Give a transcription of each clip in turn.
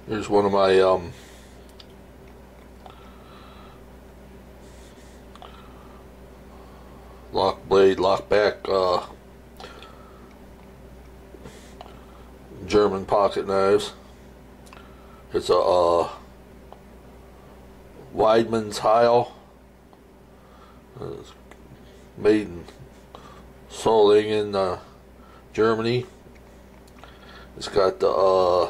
Here's one of my lock blade, lock back German pocket knives. It's a WeidManns Heil. It's made in Solingen, Germany. It's got the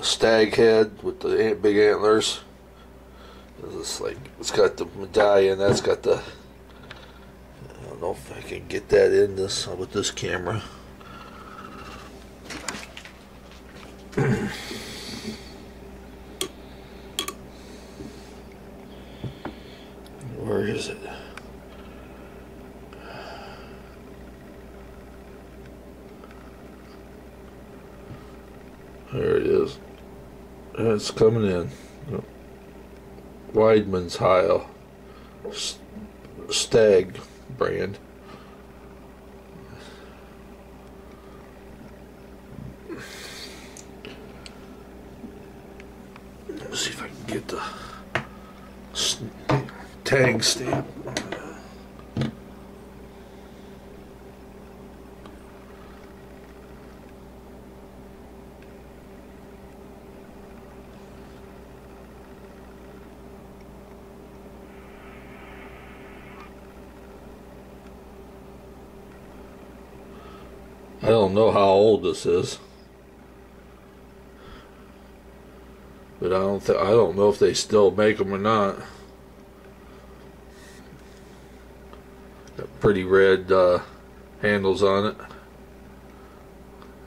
stag head with the big antlers. It's got the medallion. That's got the. I don't know if I can get that in this with this camera. Where is it? There it is. It's coming in. WeidManns Heil Stag brand. Let's see if I can get the tag stamp. I don't know how old this is, but I don't know if they still make them or not. Got pretty red handles on it.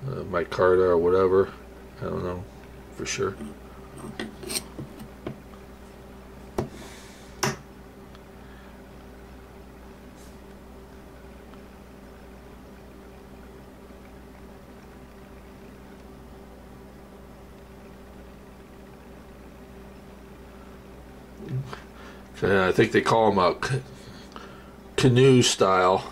Micarta or whatever. I don't know for sure. I think they call them a canoe style.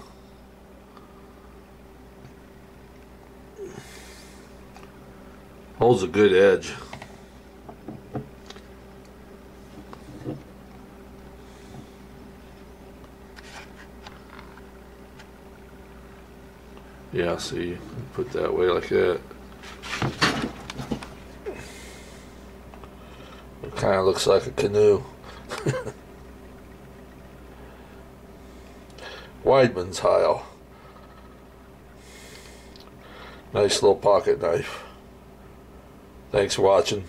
Holds a good edge. Yeah, see, put that way like that. It kind of looks like a canoe. WeidManns Heil. Nice little pocket knife. Thanks for watching.